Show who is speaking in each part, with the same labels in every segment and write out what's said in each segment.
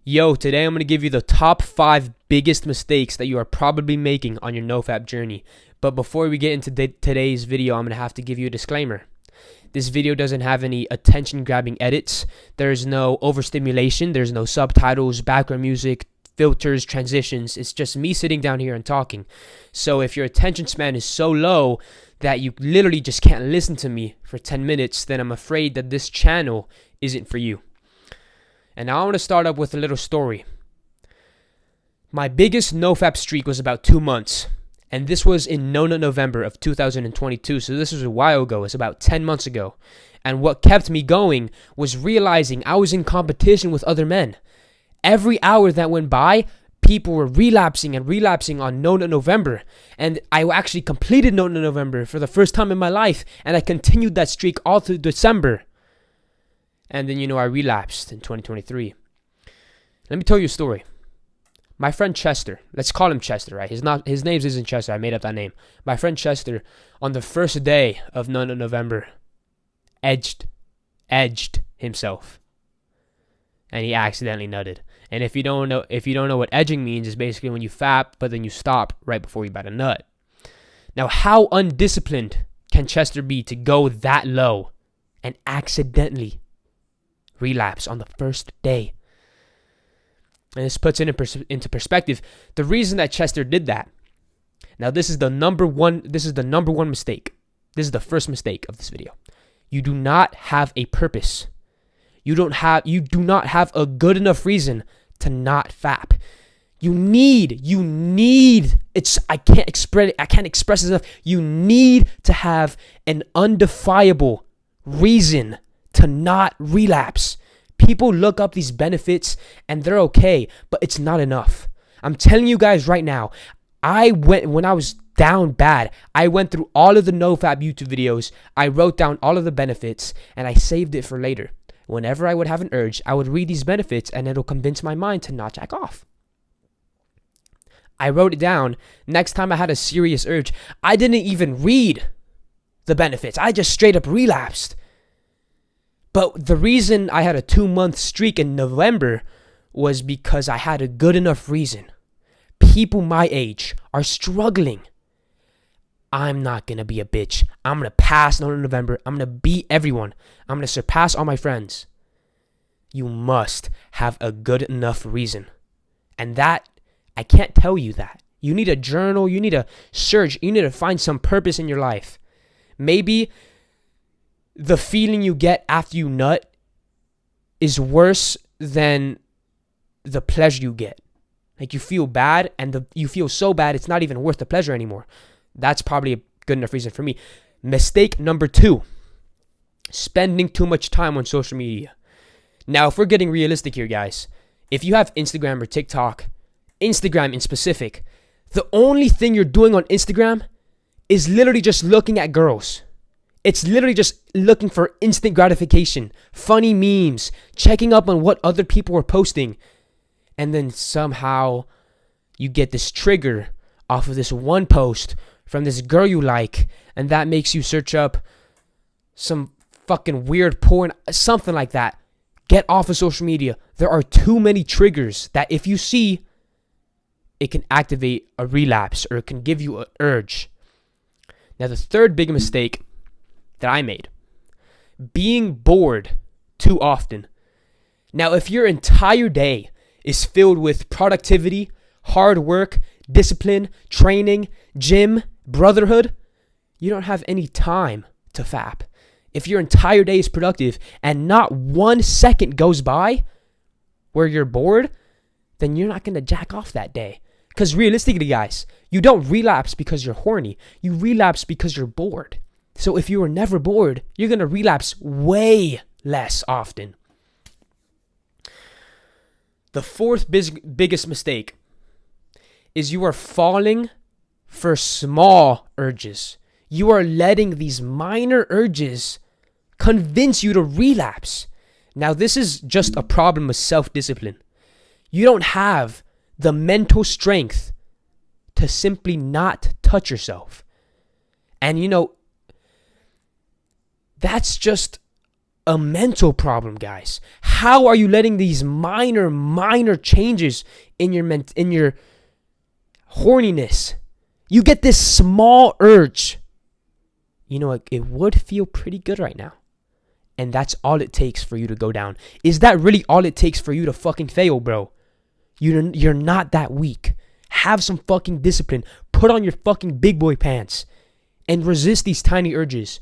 Speaker 1: Yo, today I'm going to give you the top 5 biggest mistakes that you are probably making on your Nofap journey. But before we get into today's video, I'm going to have to give you a disclaimer. This video doesn't have any attention-grabbing edits. There's no overstimulation. There's no subtitles, background music, filters, transitions. It's just me sitting down here and talking. So if your attention span is so low that you literally just can't listen to me for 10 minutes, then I'm afraid that this channel isn't for you. And now I want to start up with a little story. My biggest Nofap streak was about 2 months. And this was in November of 2022. So this was a while ago. It's about 10 months ago. And what kept me going was realizing I was in competition with other men. Every hour that went by, people were relapsing on November. And I actually completed November for the first time in my life. And I continued that streak all through December. And then, I relapsed in 2023. Let me tell you a story. My friend Chester, let's call him Chester, right? His name isn't Chester. I made up that name. My friend Chester, on the first day of November, edged himself, and he accidentally nutted. And if you don't know what edging means, it's basically when you fap, but then you stop right before you about to nut. Now, how undisciplined can Chester be to go that low and accidentally relapse on the first day? And this puts it into perspective. The reason that Chester did that. Now, this is the number one mistake. This is the first mistake of this video. You do not have a purpose. You do not have a good enough reason to not fap. I can't express this enough. You need to have an undefinable reason to not relapse. People look up these benefits and they're okay, but it's not enough. I'm telling you guys right now, when I was down bad, I went through all of the Nofap YouTube videos, I wrote down all of the benefits, and I saved it for later. Whenever I would have an urge, I would read these benefits and it'll convince my mind to not jack off. I wrote it down. Next time I had a serious urge, I didn't even read the benefits. I just straight up relapsed. But the reason I had a 2-month streak in November was because I had a good enough reason. People my age are struggling. I'm not going to be a bitch. I'm going to pass November. I'm going to beat everyone. I'm going to surpass all my friends. You must have a good enough reason. And that, I can't tell you that. You need a journal. You need to search. You need to find some purpose in your life. Maybe the feeling you get after you nut is worse than the pleasure you get. Like, you feel bad, and you feel so bad it's not even worth the pleasure anymore. That's probably a good enough reason for me. Mistake number 2, spending too much time on social media. Now, if we're getting realistic here, guys, if you have Instagram or TikTok, Instagram in specific, the only thing you're doing on Instagram is literally just looking at girls. It's literally just looking for instant gratification, funny memes, checking up on what other people are posting. And then somehow you get this trigger off of this one post from this girl you like, and that makes you search up some fucking weird porn, something like that. Get off of social media. There are too many triggers that if you see, it can activate a relapse or it can give you an urge. Now, the third big mistake that I made, being bored too often. Now, if your entire day is filled with productivity, hard work, discipline, training, gym, brotherhood, you don't have any time to fap. If your entire day is productive and not 1 second goes by where you're bored, then you're not going to jack off that day. Because realistically, guys, you don't relapse because you're horny. You relapse because you're bored. So if you were never bored, you're going to relapse way less often. The fourth biggest mistake is you are falling for small urges. You are letting these minor urges convince you to relapse. Now, this is just a problem with self-discipline. You don't have the mental strength to simply not touch yourself. And that's just a mental problem, guys. How are you letting these minor changes in your horniness? You get this small urge. You know, it would feel pretty good right now. And that's all it takes for you to go down. Is that really all it takes for you to fucking fail, bro? You're not that weak. Have some fucking discipline. Put on your fucking big boy pants and resist these tiny urges.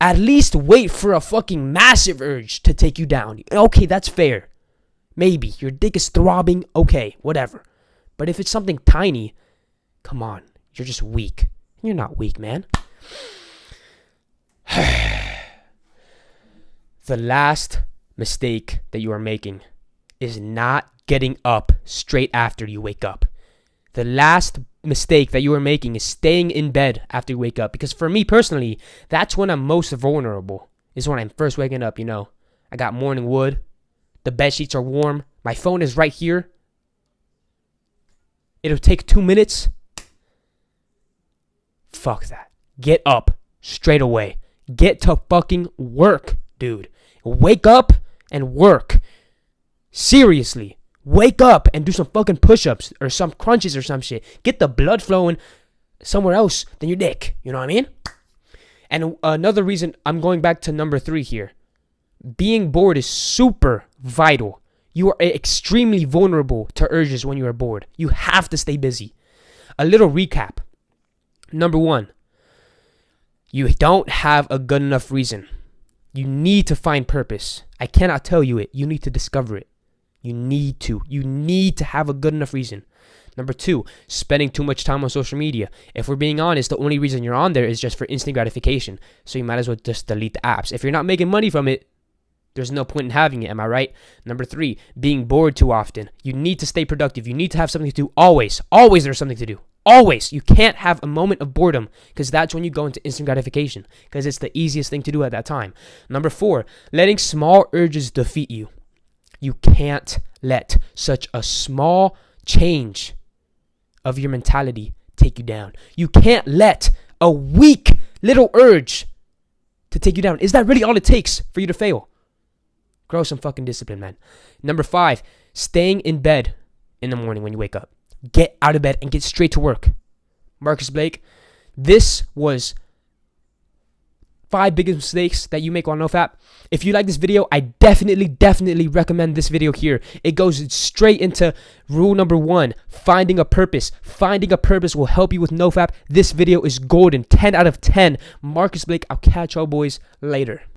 Speaker 1: At least wait for a fucking massive urge to take you down. Okay, that's fair. Maybe. Your dick is throbbing. Okay, whatever. But if it's something tiny, come on. You're just weak. You're not weak, man. The last mistake that you are making is not getting up straight after you wake up. The last mistake that you are making is staying in bed after you wake up. Because for me personally, that's when I'm most vulnerable. Is when I'm first waking up, you know. I got morning wood. The bed sheets are warm. My phone is right here. It'll take 2 minutes. Fuck that. Get up straight away. Get to fucking work, dude. Wake up and work. Seriously. Wake up and do some fucking push-ups or some crunches or some shit. Get the blood flowing somewhere else than your dick. You know what I mean? And another reason, I'm going back to number 3 here. Being bored is super vital. You are extremely vulnerable to urges when you are bored. You have to stay busy. A little recap. Number 1. You don't have a good enough reason. You need to find purpose. I cannot tell you it. You need to discover it. You need to. You need to have a good enough reason. Number 2, spending too much time on social media. If we're being honest, the only reason you're on there is just for instant gratification. So you might as well just delete the apps. If you're not making money from it, there's no point in having it. Am I right? Number 3, being bored too often. You need to stay productive. You need to have something to do always. Always there's something to do. Always. You can't have a moment of boredom because that's when you go into instant gratification because it's the easiest thing to do at that time. Number 4, letting small urges defeat you. You can't let such a small change of your mentality take you down. You can't let a weak little urge to take you down. Is that really all it takes for you to fail? Grow some fucking discipline, man. Number 5, staying in bed in the morning when you wake up. Get out of bed and get straight to work. Marcus Blake, this was 5 biggest mistakes that you make on Nofap. If you like this video, I definitely recommend this video here. It goes straight into rule number 1, finding a purpose. Finding a purpose will help you with Nofap. This video is golden. 10 out of 10. Marcus Blake, I'll catch y'all boys later.